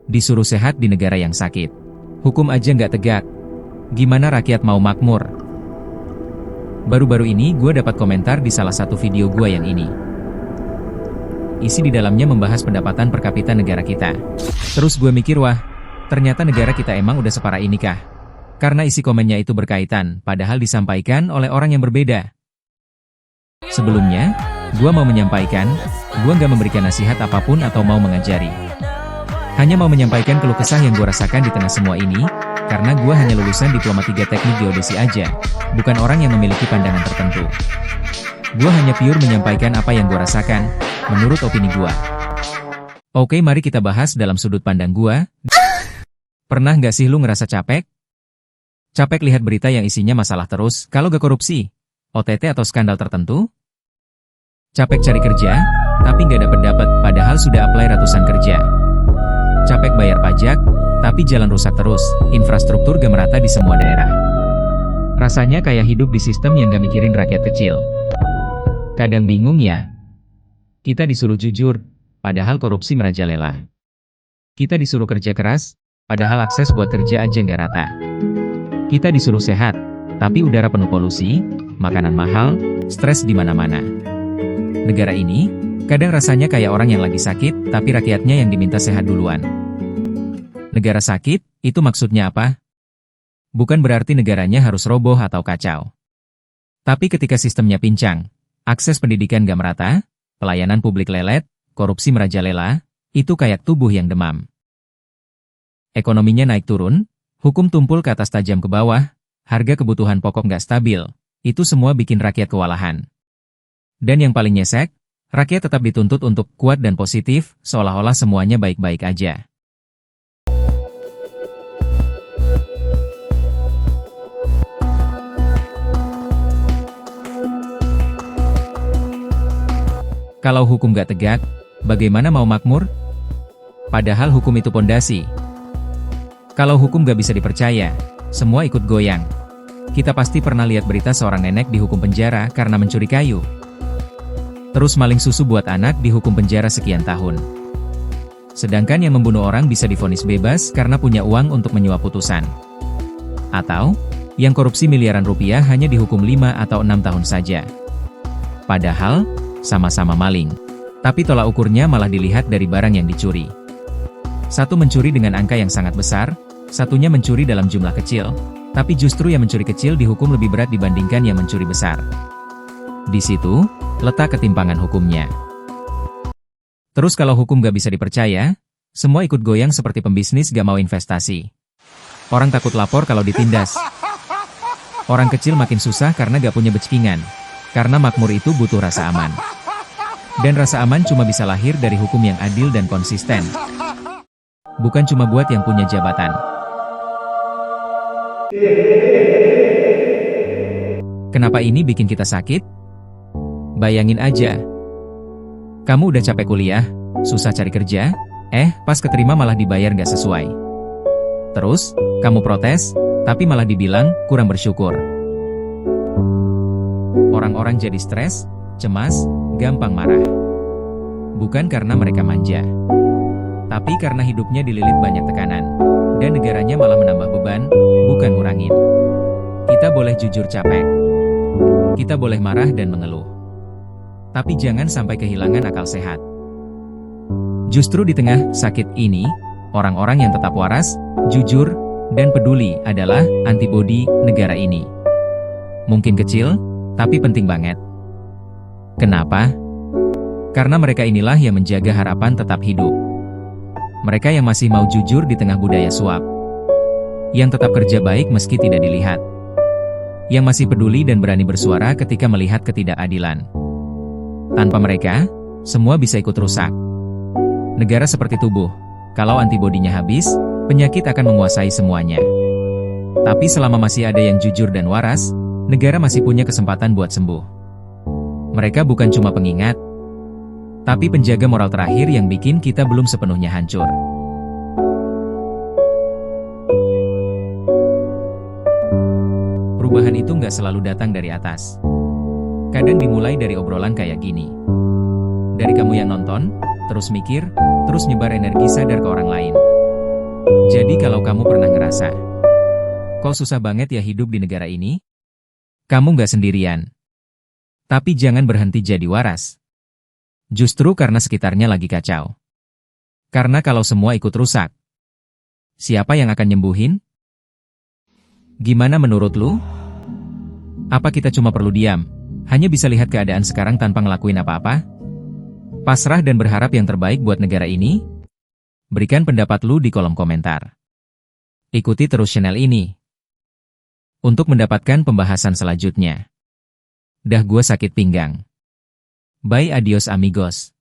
disuruh sehat di negara yang sakit. Hukum aja nggak tegak. Gimana rakyat mau makmur? Baru-baru ini gue dapat komentar di salah satu video gue yang ini. Isi di dalamnya membahas pendapatan per kapita negara kita. Terus gue mikir, wah, ternyata negara kita emang udah separah ini kah? Karena isi komennya itu berkaitan, padahal disampaikan oleh orang yang berbeda. Sebelumnya, gue mau menyampaikan, gue nggak memberikan nasihat apapun atau mau mengajari. Hanya mau menyampaikan keluh kesah yang gue rasakan di tengah semua ini, karena gue hanya lulusan Diploma 3 Teknik Geodesi aja, bukan orang yang memiliki pandangan tertentu. Gue hanya pure menyampaikan apa yang gue rasakan, menurut opini gue. Oke, mari kita bahas dalam sudut pandang gue. Pernah nggak sih lu ngerasa capek? Capek lihat berita yang isinya masalah terus, kalau gak korupsi, OTT atau skandal tertentu? Capek cari kerja, tapi nggak dapet padahal sudah apply ratusan kerja. Capek bayar pajak, tapi jalan rusak terus, infrastruktur gak merata di semua daerah. Rasanya kayak hidup di sistem yang gak mikirin rakyat kecil. Kadang bingung ya. Kita disuruh jujur, padahal korupsi merajalela. Kita disuruh kerja keras, padahal akses buat kerja aja gak rata. Kita disuruh sehat, tapi udara penuh polusi, makanan mahal, stres di mana-mana. Negara ini, kadang rasanya kayak orang yang lagi sakit, tapi rakyatnya yang diminta sehat duluan. Negara sakit, itu maksudnya apa? Bukan berarti negaranya harus roboh atau kacau. Tapi ketika sistemnya pincang, akses pendidikan gak merata, pelayanan publik lelet, korupsi merajalela, itu kayak tubuh yang demam. Ekonominya naik turun, hukum tumpul ke atas tajam ke bawah, harga kebutuhan pokok nggak stabil, itu semua bikin rakyat kewalahan. Dan yang paling nyesek, rakyat tetap dituntut untuk kuat dan positif, seolah-olah semuanya baik-baik aja. Kalau hukum nggak tegak, bagaimana mau makmur? Padahal hukum itu pondasi. Kalau hukum gak bisa dipercaya, semua ikut goyang. Kita pasti pernah lihat berita seorang nenek dihukum penjara karena mencuri kayu. Terus maling susu buat anak dihukum penjara sekian tahun. Sedangkan yang membunuh orang bisa divonis bebas karena punya uang untuk menyuap putusan. Atau, yang korupsi miliaran rupiah hanya dihukum 5 atau 6 tahun saja. Padahal, sama-sama maling. Tapi tolak ukurnya malah dilihat dari barang yang dicuri. Satu mencuri dengan angka yang sangat besar, satunya mencuri dalam jumlah kecil, tapi justru yang mencuri kecil dihukum lebih berat dibandingkan yang mencuri besar. Di situ, letak ketimpangan hukumnya. Terus kalau hukum gak bisa dipercaya, semua ikut goyang seperti pembisnis gak mau investasi. Orang takut lapor kalau ditindas. Orang kecil makin susah karena gak punya becekingan, karena makmur itu butuh rasa aman. Dan rasa aman cuma bisa lahir dari hukum yang adil dan konsisten. Bukan cuma buat yang punya jabatan. Kenapa ini bikin kita sakit? Bayangin aja. Kamu udah capek kuliah, susah cari kerja, pas keterima malah dibayar nggak sesuai. Terus, kamu protes, tapi malah dibilang kurang bersyukur. Orang-orang jadi stres, cemas, gampang marah. Bukan karena mereka manja, tapi karena hidupnya dililit banyak tekanan, dan negaranya malah menambah beban, bukan ngurangin. Kita boleh jujur capek. Kita boleh marah dan mengeluh. Tapi jangan sampai kehilangan akal sehat. Justru di tengah sakit ini, orang-orang yang tetap waras, jujur, dan peduli adalah antibodi negara ini. Mungkin kecil, tapi penting banget. Kenapa? Karena mereka inilah yang menjaga harapan tetap hidup. Mereka yang masih mau jujur di tengah budaya suap. Yang tetap kerja baik meski tidak dilihat. Yang masih peduli dan berani bersuara ketika melihat ketidakadilan. Tanpa mereka, semua bisa ikut rusak. Negara seperti tubuh. Kalau antibodinya habis, penyakit akan menguasai semuanya. Tapi selama masih ada yang jujur dan waras, negara masih punya kesempatan buat sembuh. Mereka bukan cuma pengingat, tapi penjaga moral terakhir yang bikin kita belum sepenuhnya hancur. Perubahan itu nggak selalu datang dari atas. Kadang dimulai dari obrolan kayak gini. Dari kamu yang nonton, terus mikir, terus nyebar energi sadar ke orang lain. Jadi kalau kamu pernah ngerasa, kok susah banget ya hidup di negara ini? Kamu nggak sendirian. Tapi jangan berhenti jadi waras. Justru karena sekitarnya lagi kacau. Karena kalau semua ikut rusak, siapa yang akan nyembuhin? Gimana menurut lu? Apa kita cuma perlu diam, hanya bisa lihat keadaan sekarang tanpa ngelakuin apa-apa? Pasrah dan berharap yang terbaik buat negara ini? Berikan pendapat lu di kolom komentar. Ikuti terus channel ini untuk mendapatkan pembahasan selanjutnya. Dah gua sakit pinggang. Bye adios amigos.